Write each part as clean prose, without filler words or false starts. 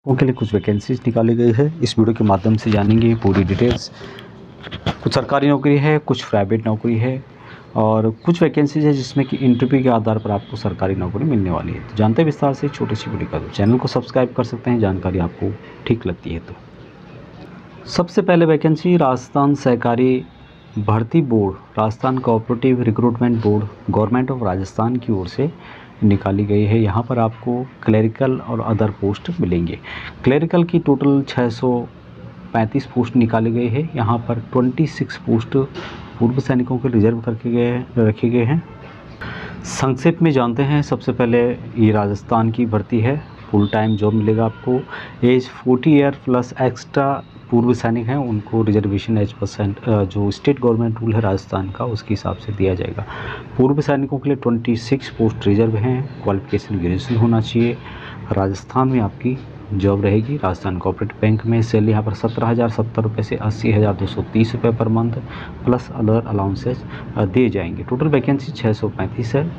के लिए कुछ वैकेंसीज निकाली गई है। इस वीडियो के माध्यम से जानेंगे पूरी डिटेल्स। कुछ सरकारी नौकरी है, कुछ प्राइवेट नौकरी है और कुछ वैकेंसीज है जिसमें कि इंटरव्यू के आधार पर आपको सरकारी नौकरी मिलने वाली है। तो जानते हैं विस्तार से छोटी सी वीडियो का। चैनल को सब्सक्राइब कर सकते हैं, जानकारी आपको ठीक लगती है तो। सबसे पहले वैकेंसी राजस्थान सहकारी भर्ती board, Rajasthan cooperative recruitment board, government of Rajasthan की ओर से निकाली गई है। यहाँ पर आपको क्लरिकल और अदर पोस्ट मिलेंगे। क्लरिकल की टोटल 635 पोस्ट निकाली गई है। यहाँ पर 26 पोस्ट पूर्व सैनिकों के रिजर्व रखे गए हैं। संक्षेप में जानते हैं। सबसे पहले ये राजस्थान की भर्ती है, फुल टाइम जॉब मिलेगा आपको। एज 40 ईयर प्लस एक्स्ट्रा पूर्व सैनिक हैं उनको रिजर्वेशन एज परसेंट जो स्टेट गवर्नमेंट रूल है राजस्थान का उसके हिसाब से दिया जाएगा। पूर्व सैनिकों के लिए 26 पोस्ट रिजर्व हैं। क्वालिफिकेशन ग्रेजुएशन होना चाहिए। राजस्थान में आपकी जॉब रहेगी। राजस्थान कोऑपरेटिव बैंक में सैलरी यहाँ पर 17,070 रुपये से 80,230 रुपये per month plus other allowances दिए जाएंगे। टोटल वैकेंसी 635 है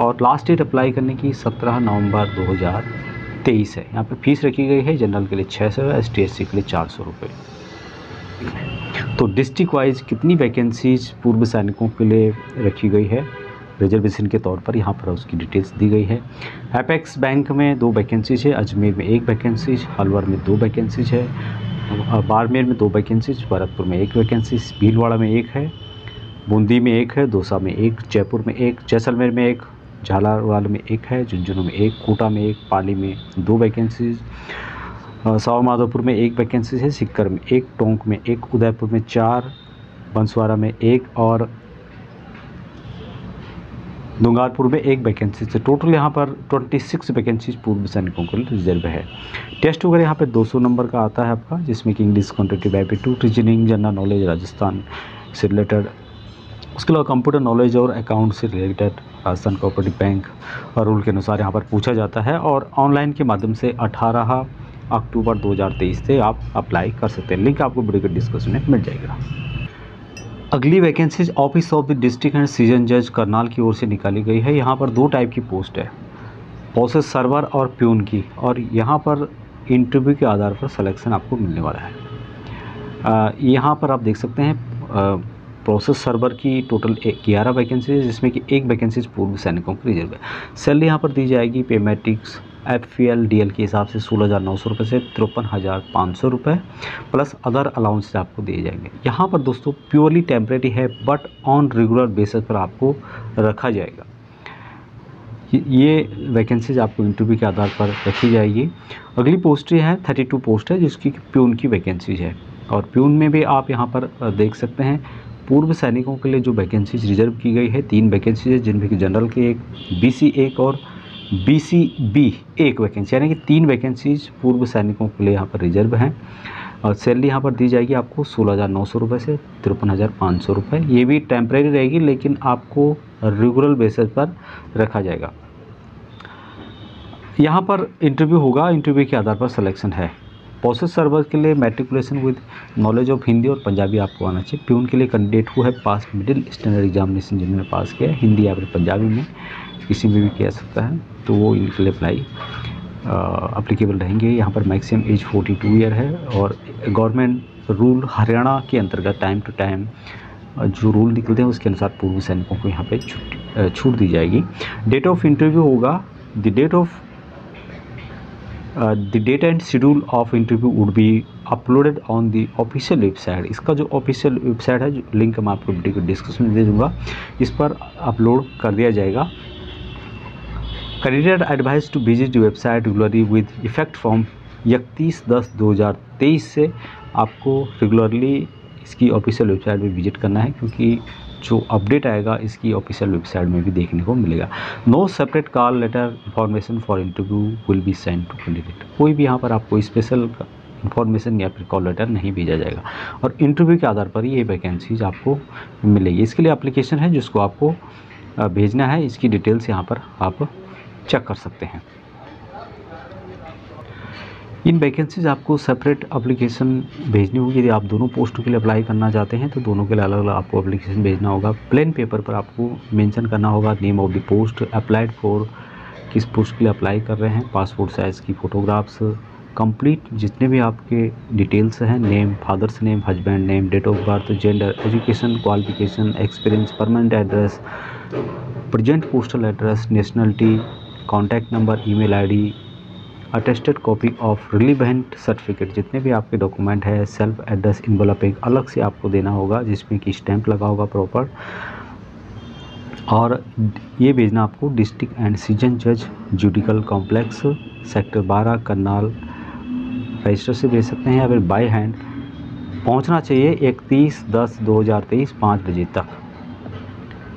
और लास्ट डेट अप्लाई करने की 17 नवंबर 2023 है। यहाँ पर फीस रखी गई है। जनरल के लिए 600 है, ST/SC के लिए 400 रुपये। तो डिस्ट्रिक्ट वाइज कितनी वैकेंसीज पूर्व सैनिकों के लिए रखी गई है रिजर्वेशन के तौर पर, यहाँ पर उसकी डिटेल्स दी गई है। एपेक्स बैंक में 2 वैकेंसीज है, अजमेर में 1 वैकेंसीज, अलवर में 2 वैकेंसीज है, बाड़मेर में 2 वैकेंसीज, भरतपुर में 1 वैकेंसीज, भीलवाड़ा में 1 है, बूंदी में 1 है, दौसा में 1, जयपुर में 1, जैसलमेर में 1, झालावाड़ में 1 है, झुंझुनू में 1, कोटा में 1, पाली में 2 वैकेंसीज, सावा माधोपुर में 1 वैकेंसीज है, सीकर में 1, टोंक में 1, उदयपुर में 4, बंसवाड़ा में 1 और दुंगारपुर में 1 वैकेंसी से टोटल यहाँ पर 26 वैकेंसीज पूर्व सैनिकों के लिए रिजर्व है। टेस्ट वगैरह यहाँ पे 200 नंबर का आता है आपका, जिसमें कि English quantitative aptitude, reasoning, general knowledge Rajasthan से रिलेटेड, उसके अलावा कंप्यूटर नॉलेज और अकाउंट से रिलेटेड राजस्थान कोऑपरेटिव बैंक और रूल के अनुसार यहाँ पर पूछा जाता है। और ऑनलाइन के माध्यम से 18 अक्टूबर 2023 से आप अप्लाई कर सकते हैं। लिंक आपको वीडियो के डिस्क्रिप्शन में मिल जाएगा। अगली vacancies office of the district and season जज करनाल की ओर से निकाली गई है। यहाँ पर 2 टाइप की पोस्ट है, प्रोसेस सर्वर और प्यून की, और यहाँ पर इंटरव्यू के आधार पर सिलेक्शन आपको मिलने वाला है। यहाँ पर आप देख सकते हैं प्रोसेस सर्वर की टोटल 11 वैकेंसी है, जिसमें कि 1 वैकेंसीज पूर्व सैनिकों की रिजर्व है। सैलरी यहाँ पर दी जाएगी पे मैट्रिक्स FPL DL के हिसाब से 16,900 रुपये से 53,500 रुपये प्लस अदर अलाउंस आपको दिए जाएंगे। यहाँ पर दोस्तों प्योरली टेम्परेरी है, बट ऑन रेगुलर बेसिस पर आपको रखा जाएगा। ये वैकेंसीज आपको इंटरव्यू के आधार पर रखी जाएगी। अगली पोस्ट है 32 पोस्ट है, जिसकी प्यून की वैकेंसीज है। और प्यून में भी आप यहाँ पर देख सकते हैं पूर्व सैनिकों के लिए जो वैकेंसीज रिजर्व की गई है 3 वैकेंसीज है, जिनमें कि जनरल के 1, BC 1 और BCB 1 वैकेंसी, यानी कि 3 वैकेंसीज पूर्व सैनिकों के लिए यहाँ पर रिजर्व हैं। और सैलरी यहाँ पर दी जाएगी आपको 16,900 रुपये से 53,500 रुपये। ये भी टेम्परेरी रहेगी, लेकिन आपको रेगुलर बेसिस पर रखा जाएगा। यहाँ पर इंटरव्यू होगा, इंटरव्यू के आधार पर सिलेक्शन है। प्रोसेस सर्वर के लिए matriculation with knowledge of Hindi और पंजाबी आपको आना चाहिए। प्यून के लिए कैंडिडेट को है पास मिडिल स्टैंडर्ड एग्जामिनेशन, जिन्होंने पास किया है हिंदी या फिर पंजाबी में किसी में भी किया सकता है, तो वो इनके लिए अप्लाई अप्लीकेबल रहेंगे। यहाँ पर मैक्सिमम एज 42 ईयर है और गवर्नमेंट रूल हरियाणा के अंतर्गत टाइम टू टाइम जो रूल निकलते हैं उसके अनुसार पूर्व सैनिकों को यहाँ पे छूट दी जाएगी। डेट ऑफ इंटरव्यू होगा, the date and schedule of interview would be uploaded on the official website। इसका जो ऑफिशियल वेबसाइट है, जो लिंक मैं आपको वीडियो के डिस्क्रिप्शन में दे दूँगा, इस पर अपलोड कर दिया जाएगा। Candidate advise to visit the website regularly with effect from 31/10/2023 से आपको रेगुलरली इसकी ऑफिशियल वेबसाइट पर विजिट करना है, क्योंकि जो अपडेट आएगा इसकी ऑफिशियल वेबसाइट में भी देखने को मिलेगा। No separate call letter information for interview will be send to candidate. कोई भी यहाँ पर आपको स्पेशल इन्फॉर्मेशन या फिर कॉल लेटर नहीं भेजा जाएगा और इंटरव्यू के आधार पर ये वैकेंसीज आपको मिलेगी। इसके लिए एप्लीकेशन है जिसको आपको भेजना है, इसकी डिटेल्स यहाँ पर आप चेक कर सकते हैं। इन वैकेंसीज आपको सेपरेट एप्लीकेशन भेजनी होगी। यदि आप दोनों पोस्टों के लिए अप्लाई करना चाहते हैं तो दोनों के लिए अलग अलग आपको एप्लीकेशन भेजना होगा। प्लेन पेपर पर आपको मेंशन करना होगा name of the post applied for, किस पोस्ट के लिए अप्लाई कर रहे हैं, पासपोर्ट साइज़ की फ़ोटोग्राफ्स, कंप्लीट जितने भी आपके डिटेल्स हैं, name, father's name, husband name, date of birth, gender, education, qualification, experience, permanent address, present postal address, nationality, contact number, email ID, attested copy of relevant certificate, जितने भी आपके document है, self address envelope एक अलग से आपको देना होगा जिसमें कि स्टैंप लगा होगा प्रॉपर, और ये भेजना आपको डिस्ट्रिक्ट एंड सीजन जज judicial complex sector 12 Karnal register से भेज सकते हैं, या फिर बाय हैंड पहुंचना चाहिए 31/10/2023 5 बजे तक।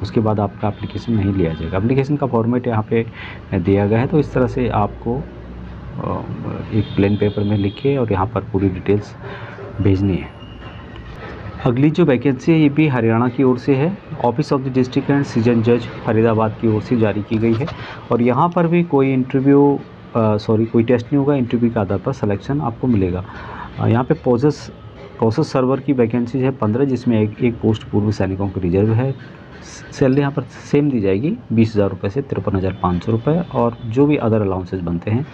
उसके बाद आपका एप्लीकेशन नहीं लिया जाएगा। एप्लीकेशन का फॉर्मेट यहाँ पे दिया गया है, तो इस तरह से आपको एक प्लेन पेपर में लिख के और यहाँ पर पूरी डिटेल्स भेजनी है। अगली जो वैकेंसी है ये भी हरियाणा की ओर से है। Office of the district and season जज फरीदाबाद की ओर से जारी की गई है, और यहाँ पर भी कोई इंटरव्यू कोई टेस्ट नहीं होगा, इंटरव्यू के आधार पर सिलेक्शन आपको मिलेगा। यहाँ पे प्रोसेस सर्वर की वैकेंसी है 15, जिसमें एक पोस्ट पूर्व सैनिकों की रिजर्व है। सैलरी यहाँ पर सेम दी जाएगी 20,000 रुपये से 53,500 रुपये, और जो भी अदर अलाउंसेस बनते हैं।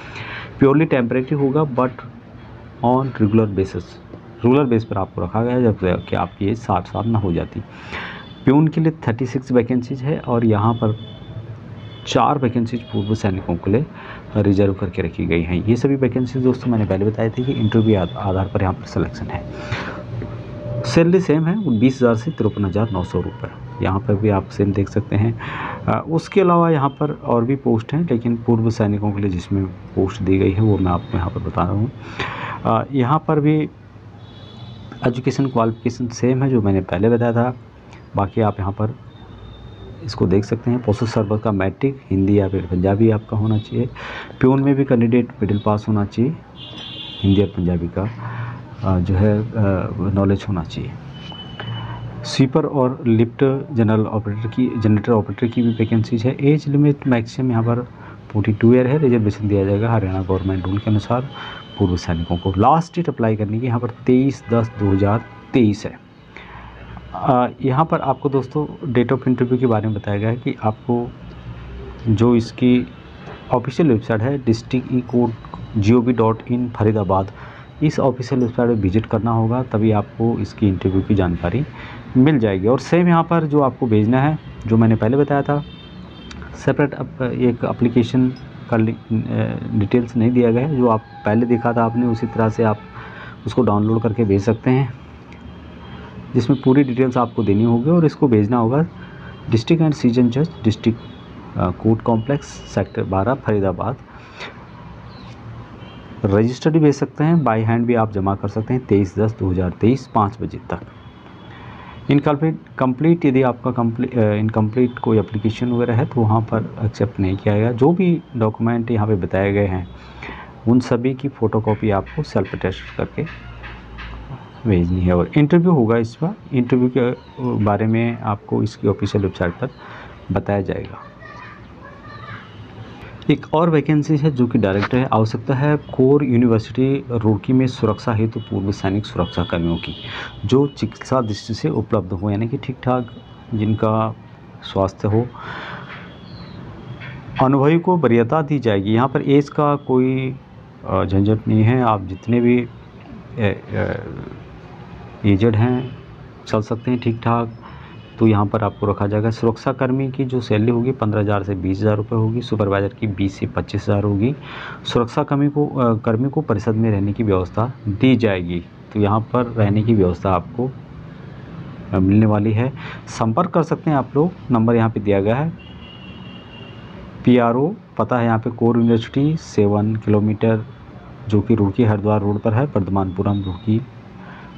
प्योरली टेम्परेरी होगा बट ऑन रेगुलर बेस पर आपको रखा गया है जब कि आपकी एज 60 साल ना हो जाती। प्यून के लिए 36 वैकेंसीज है, और यहाँ पर 4 वैकेंसीज पूर्व सैनिकों के लिए रिजर्व करके रखी गई हैं। ये सभी वैकेंसीज दोस्तों मैंने पहले बताई थी कि इंटरव्यू आधार पर यहाँ पर सिलेक्शन है। सैलरी सेम है 20,000 से 53,900 रुपये। यहाँ पर भी आप सेम देख सकते हैं। उसके अलावा यहाँ पर और भी पोस्ट हैं, लेकिन पूर्व सैनिकों के लिए जिसमें पोस्ट दी गई है वो मैं आपको यहाँ पर बता रहा हूँ। यहाँ पर भी एजुकेशन क्वालिफिकेशन सेम है जो मैंने पहले बताया था। बाकी आप यहाँ पर इसको देख सकते हैं। प्रोसेस सर्वर का मैट्रिक हिंदी या फिर पंजाबी आपका होना चाहिए। प्यून में भी कैंडिडेट मिडिल पास होना चाहिए, हिंदी और पंजाबी का जो है नॉलेज होना चाहिए। स्वीपर और लिफ्ट जनरेटर ऑपरेटर की भी वैकेंसीज है। एज लिमिट मैक्सिमम यहाँ पर 42 ईयर है। रिजर्वेशन दिया जाएगा हरियाणा गवर्नमेंट रूल के अनुसार पूर्व सैनिकों को। लास्ट डेट अप्लाई करने की यहाँ पर 23/10/2023 है। यहाँ पर आपको दोस्तों डेट ऑफ इंटरव्यू के बारे में बताया गया है कि आपको जो इसकी ऑफिशियल वेबसाइट है districtecode.gov.in फरीदाबाद, इस ऑफिशियल वेबसाइट पर विजिट करना होगा, तभी आपको इसकी इंटरव्यू की जानकारी मिल जाएगी। और सेम यहाँ पर जो आपको भेजना है, जो मैंने पहले बताया था, सेपरेट एक एप्लीकेशन का डिटेल्स नहीं दिया गया है। जो आप पहले देखा था आपने, उसी तरह से आप उसको डाउनलोड करके भेज सकते हैं, जिसमें पूरी डिटेल्स आपको देनी होगी, और इसको भेजना होगा डिस्ट्रिक्ट एंड सीजन जज district court complex sector 12 Faridabad. Registered भी भेज सकते हैं, बाय हैंड भी आप जमा कर सकते हैं 23/10/2023 5 बजे तक। इनकम्प्लीट यदि आपका इनकम्प्लीट कोई एप्लीकेशन वगैरह है तो वहाँ पर एक्सेप्ट नहीं किया गया। जो भी डॉक्यूमेंट यहाँ पे बताए गए हैं उन सभी की फ़ोटोकॉपी आपको सेल्फ अटेस्ट करके भेजनी है। और इंटरव्यू होगा इस बार। इंटरव्यू के बारे में आपको इसकी ऑफिशियल वेबसाइट पर बताया जाएगा। एक और वैकेंसी है जो कि डायरेक्टर है। आवश्यकता है कोर यूनिवर्सिटी रुड़की में सुरक्षा हेतु पूर्व सैनिक सुरक्षा कर्मियों की, जो चिकित्सा दृष्टि से उपलब्ध हो, यानी कि ठीक ठाक जिनका स्वास्थ्य हो। अनुभवी को वरीयता दी जाएगी। यहाँ पर एज का कोई झंझट नहीं है। आप जितने भी एजड हैं चल सकते हैं ठीक ठाक, तो यहाँ पर आपको रखा जाएगा। सुरक्षाकर्मी की जो सैलरी होगी 15,000 से 20,000 रुपये होगी। सुपरवाइज़र की 20 से 25,000 होगी। सुरक्षाकर्मी को परिषद में रहने की व्यवस्था दी जाएगी, तो यहाँ पर रहने की व्यवस्था आपको मिलने वाली है। संपर्क कर सकते हैं आप लोग, नंबर यहाँ पे दिया गया है। PRO पता है यहाँ पे कोर यूनिवर्सिटी 7 किलोमीटर, जो कि रुड़की हरिद्वार रोड पर है, वर्धमानपुरम रुड़की।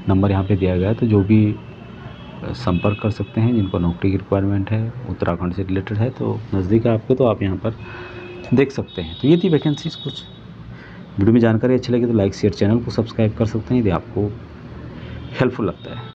नंबर यहाँ पे दिया गया है, तो जो भी संपर्क कर सकते हैं जिनको नौकरी की रिक्वायरमेंट है, उत्तराखंड से रिलेटेड है, तो नज़दीक है आपको, तो आप यहाँ पर देख सकते हैं। तो ये थी वैकेंसीज कुछ। वीडियो में जानकारी अच्छी लगी तो लाइक शेयर, चैनल को सब्सक्राइब कर सकते हैं यदि आपको हेल्पफुल लगता है।